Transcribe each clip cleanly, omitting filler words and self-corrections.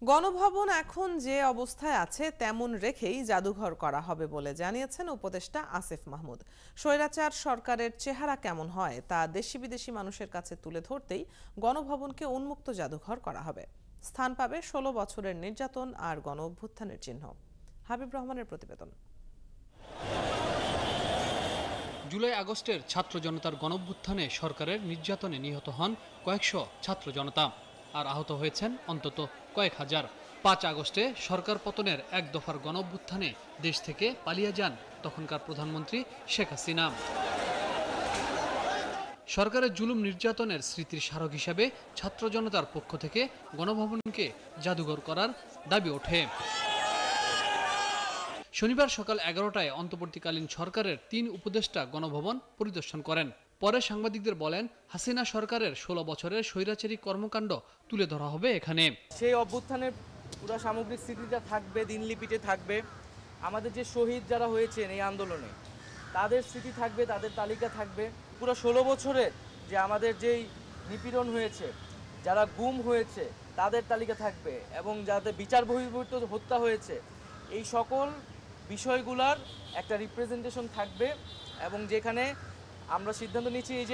গণভবন এখন যে অবস্থায় আছে তেমন রেখেই জাদুঘর করা হবে বলে জানিয়েছেন উপদেষ্টা আসিফ মাহমুদ। স্বৈরাচার সরকারের চেহারা কেমন হয় তা দেশি বিদেশি মানুষের কাছে তুলে ধরতেই গণভবনকে উন্মুক্ত জাদুঘর করা হবে। স্থান পাবে ১৬ বছরের নির্যাতন আর গণ অভ্যুত্থানের চিহ্ন। হাবিব রহমানের প্রতিবেদন। জুলাই আগস্টের ছাত্র জনতার গণঅভ্যুত্থানে সরকারের নির্যাতনে নিহত হন কয়েকশো ছাত্র জনতা, আর আহত হয়েছেন অন্তত কয়েক হাজার। ৫ আগস্টে সরকার পতনের এক দফার গণঅভ্যুত্থানে দেশ থেকে পালিয়ে যান তখনকার প্রধানমন্ত্রী শেখ হাসিনা। সরকারের জুলুম নির্যাতনের স্মৃতির স্মারক হিসাবে ছাত্র জনতার পক্ষ থেকে গণভবনকে জাদুঘর করার দাবি ওঠে। শনিবার সকাল ১১টায় অন্তর্বর্তীকালীন সরকারের ৩ উপদেষ্টা গণভবন পরিদর্শন করেন। পরে সাংবাদিকদের বলেন, হাসিনা সরকারের ১৬ বছরের স্বৈরাচারী কর্মকাণ্ড তুলে ধরা হবে এখানে। সেই অভ্যুত্থানের পুরো সামগ্রিক স্মৃতিটা থাকবে, দিনলিপিতে থাকবে। আমাদের যে শহীদ যারা হয়েছেন এই আন্দোলনে তাদের স্মৃতি থাকবে, তাদের তালিকা থাকবে। পুরো ১৬ বছরের যে আমাদের যেই নিপীড়ন হয়েছে, যারা গুম হয়েছে তাদের তালিকা থাকবে, এবং যাদের বিচার বহির্ভূত হত্যা হয়েছে এই সকল বিষয়গুলার একটা রিপ্রেজেন্টেশন থাকবে। এবং যেখানে আমরা সিদ্ধান্ত নিচ্ছি এই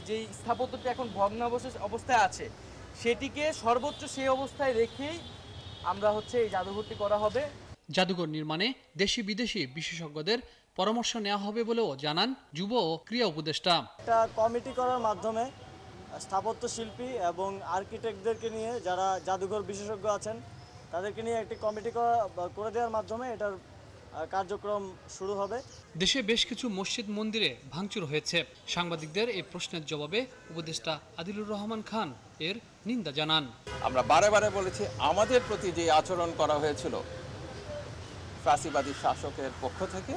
যে স্থাপত্যটা এখন ভগ্নাবশেষ অবস্থায় আছে সেটিকে সর্বোচ্চ সেই অবস্থায় রেখেই আমরা এই জাদুঘরটি করা হবে। জাদুঘর নির্মাণে দেশি বিদেশি বিশেষজ্ঞদের পরামর্শ নেওয়া হবে বলেও জানান যুব ও ক্রীড়া উপদেষ্টা। একটা কমিটি করার মাধ্যমে স্থাপত্য শিল্পী এবং আর্কিটেক্টদেরকে নিয়ে, যারা জাদুঘর বিশেষজ্ঞ আছেন তাদেরকে নিয়ে একটি কমিটি করে দেওয়ার মাধ্যমে এটার কার্যক্রম শুরু হবে। দেশে বেশ কিছু মসজিদ মন্দিরে ভাঙচুর হয়েছে। সাংবাদিকদের এই প্রশ্নের জবাবে উপদেষ্টা আদিলুর রহমান খান এর নিন্দা জানান। আমরা বারে বারে বলেছি, আমাদের প্রতি যে আচরণ করা হয়েছিল ফ্যাসিবাদী শাসকের পক্ষ থেকে,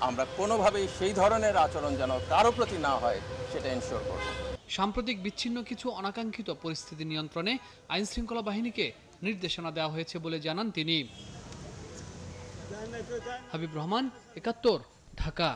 আমরা কোনোভাবেই সেই ধরনের আচরণ যেন কারো প্রতি না হয় সেটা এনশিওর করব। সাম্প্রতিক বিচ্ছিন্ন কিছু অনাকাঙ্ক্ষিত পরিস্থিতি নিয়ন্ত্রণে আইনশৃঙ্খলা বাহিনীকে নির্দেশনা দেওয়া হয়েছে বলে জানান তিনি। হাবিব রহমান, ৭১, ঢাকা।